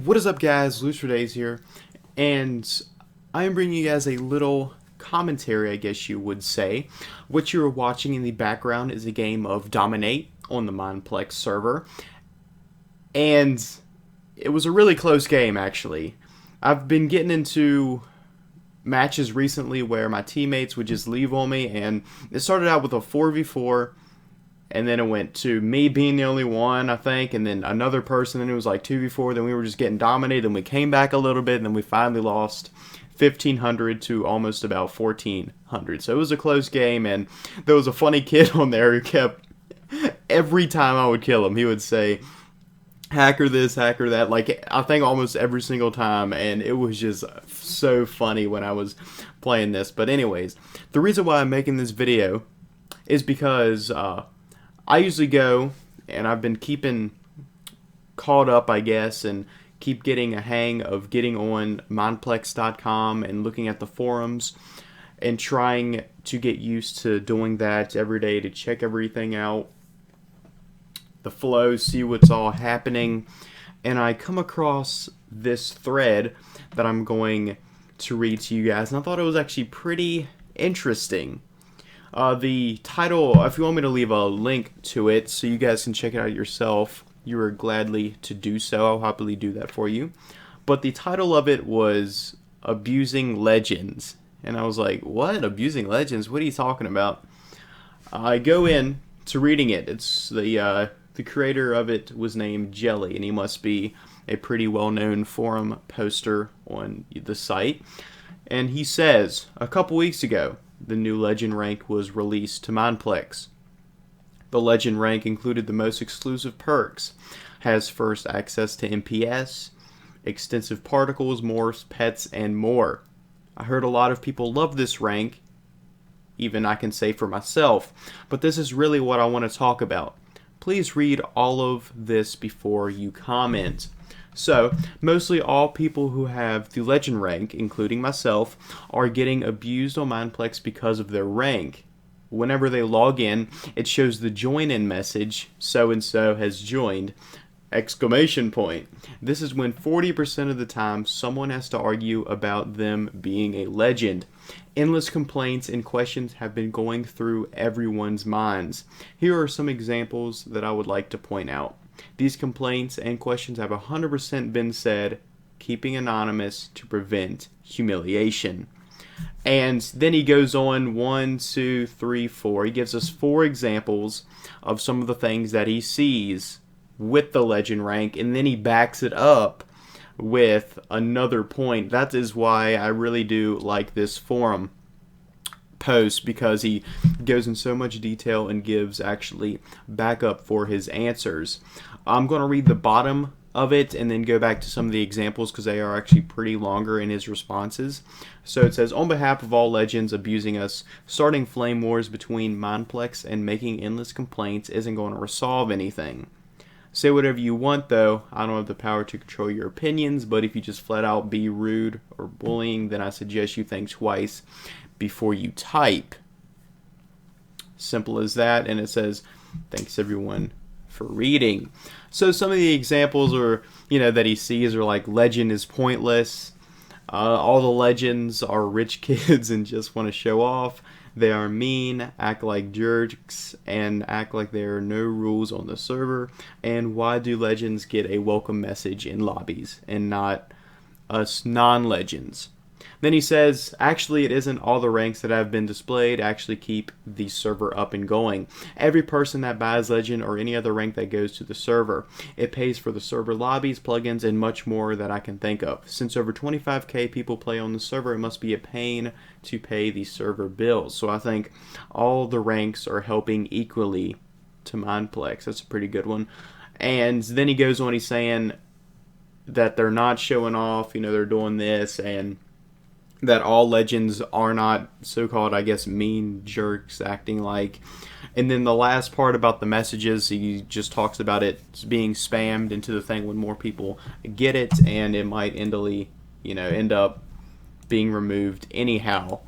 What is up, guys? Loose for Days here, and I am bringing you guys a little commentary, I guess you would say. What you are watching in the background is a game of Dominate on the Mineplex server, and it was a really close game, actually. I've been getting into matches recently where my teammates would just leave on me, and it started out with a 4v4. And then it went to me being the only one, I think, and then another person, and it was like 2v4. Then we were just getting dominated, and we came back a little bit, and then we finally lost 1,500 to almost about 1,400. So it was a close game, and there was a funny kid on there who kept, every time I would kill him, he would say, hacker this, hacker that, like, I think almost every single time, and it was just so funny when I was playing this. But anyways, the reason why I'm making this video is because, I usually go, and I've been keeping caught up, I guess, and keep getting a hang of getting on Mineplex.com and looking at the forums and trying to get used to doing that every day to check everything out, the flow, see what's all happening. And I come across this thread that I'm going to read to you guys, and I thought it was actually pretty interesting. The title, if you want me to leave a link to it so you guys can check it out yourself, you are gladly to do so. I'll happily do that for you. But the title of it was Abusing Legends. And I was like, what? Abusing Legends? What are you talking about? I go in to reading it. It's the creator of it was named Jelly, and he must be a pretty well-known forum poster on the site. And he says, a couple weeks ago, the new Legend rank was released to Mineplex. The Legend rank included the most exclusive perks, has first access to MPS, extensive particles, morphs, pets, and more. I heard a lot of people love this rank, even I can say for myself, but this is really what I want to talk about. Please read all of this before you comment. So, mostly all people who have the Legend rank, including myself, are getting abused on Mineplex because of their rank. Whenever they log in, it shows the join in message, so-and-so has joined, exclamation point. This is when 40% of the time someone has to argue about them being a legend. Endless complaints and questions have been going through everyone's minds. Here are some examples that I would like to point out. These complaints and questions have 100% been said, keeping anonymous to prevent humiliation. And then he goes on 1, 2, 3, 4. He gives us 4 examples of some of the things that he sees with the Legend rank, and then he backs it up with another point. That is why I really do like this forum post, because he goes in so much detail and gives actually backup for his answers. I'm going to read the bottom of it and then go back to some of the examples because they are actually pretty longer in his responses. So it says, on behalf of all legends abusing us, starting flame wars between Mineplex and making endless complaints isn't going to resolve anything. Say whatever you want, though. I don't have the power to control your opinions, but if you just flat out be rude or bullying, then I suggest you think twice before you type. Simple as that. And it says, thanks everyone for reading. So some of the examples are, that he sees are like, legend is pointless. All the legends are rich kids and just want to show off. They are mean, act like jerks, and act like there are no rules on the server. And why do legends get a welcome message in lobbies and not us non-legends? Then he says, actually it isn't all the ranks that have been displayed actually keep the server up and going. Every person that buys Legend or any other rank that goes to the server. It pays for the server lobbies, plugins, and much more that I can think of. Since over 25k people play on the server, it must be a pain to pay the server bills. So I think all the ranks are helping equally to Mineplex. That's a pretty good one. And then he goes on, he's saying that they're not showing off, they're doing this, and that all legends are not so-called, I guess, mean jerks acting like. And then the last part about the messages, he just talks about it being spammed into the thing when more people get it, and it might end up being removed anyhow.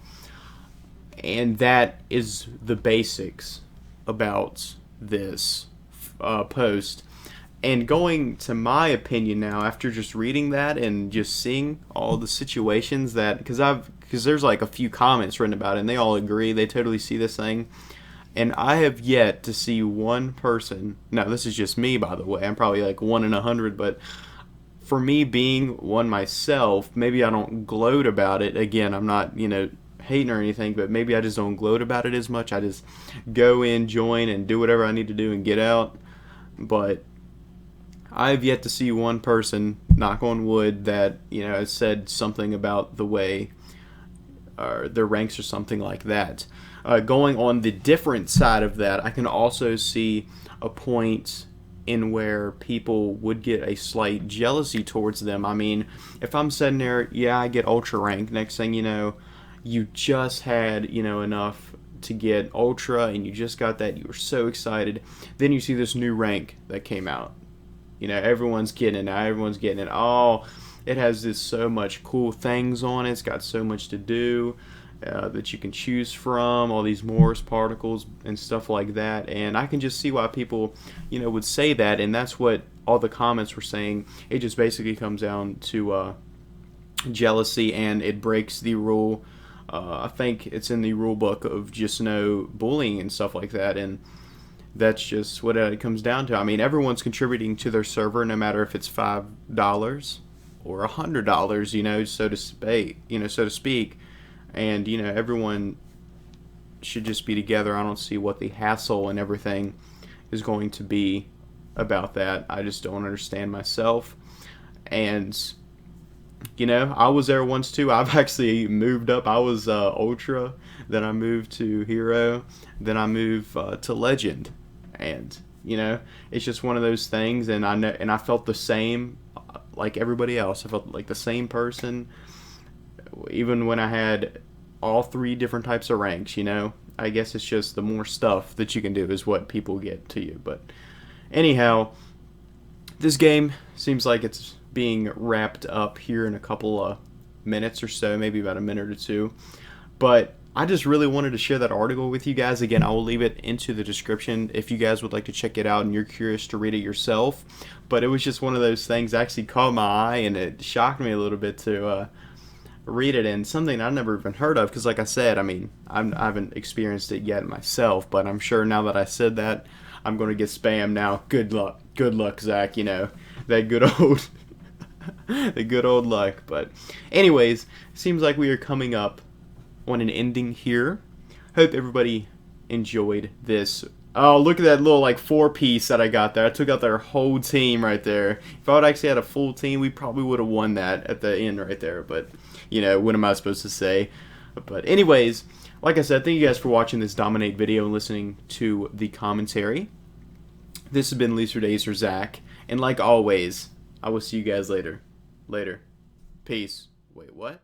And that is the basics about this post. And going to my opinion now, after just reading that and just seeing all the situations that, because there's like a few comments written about it, and they all agree, they totally see this thing, and I have yet to see one person. Now this is just me, by the way. I'm probably like 1 in 100, but for me being one myself, maybe I don't gloat about it. Again, I'm not, hating or anything, but maybe I just don't gloat about it as much. I just go in, join, and do whatever I need to do and get out. But I've yet to see one person, knock on wood, that has said something about the way or their ranks or something like that. Going on the different side of that, I can also see a point in where people would get a slight jealousy towards them. I mean, if I'm sitting there, yeah, I get ultra rank. Next thing you know, you just had enough to get ultra, and you just got that. You were so excited. Then you see this new rank that came out. Everyone's getting it now. Everyone's getting it. Oh, it has this so much cool things on it. It's got so much to do that you can choose from. All these Morse particles and stuff like that. And I can just see why people, would say that. And that's what all the comments were saying. It just basically comes down to jealousy, and it breaks the rule. I think it's in the rule book of just no bullying and stuff like that. And that's just what it comes down to. I mean, everyone's contributing to their server, no matter if it's $5 or $100, so to speak. And everyone should just be together. I don't see what the hassle and everything is going to be about that. I just don't understand myself. And I was there once too. I've actually moved up. I was Ultra, then I moved to Hero, then I moved to Legend. And it's just one of those things, and I felt the same like everybody else. I felt like the same person, even when I had all 3 different types of ranks. I guess it's just the more stuff that you can do is what people get to you. But anyhow, this game seems like it's being wrapped up here in a couple of minutes or so, maybe about a minute or two. But I just really wanted to share that article with you guys. Again, I will leave it into the description if you guys would like to check it out and you're curious to read it yourself. But it was just one of those things that actually caught my eye, and it shocked me a little bit to read it, and something I've never even heard of. Because like I said, I mean, I haven't experienced it yet myself, but I'm sure now that I said that, I'm going to get spammed now. Good luck, Zach. That good old the good old luck. But anyways, seems like we are coming up on an ending here. Hope everybody enjoyed this. Oh, look at that little 4-piece that I got there. I took out their whole team right there. If I would actually had a full team, we probably would have won that at the end right there. But what am I supposed to say? But anyways, like I said, thank you guys for watching this Dominate video and listening to the commentary. This has been Leaser Days or Zach, and like always, I will see you guys later. Peace. Wait, what?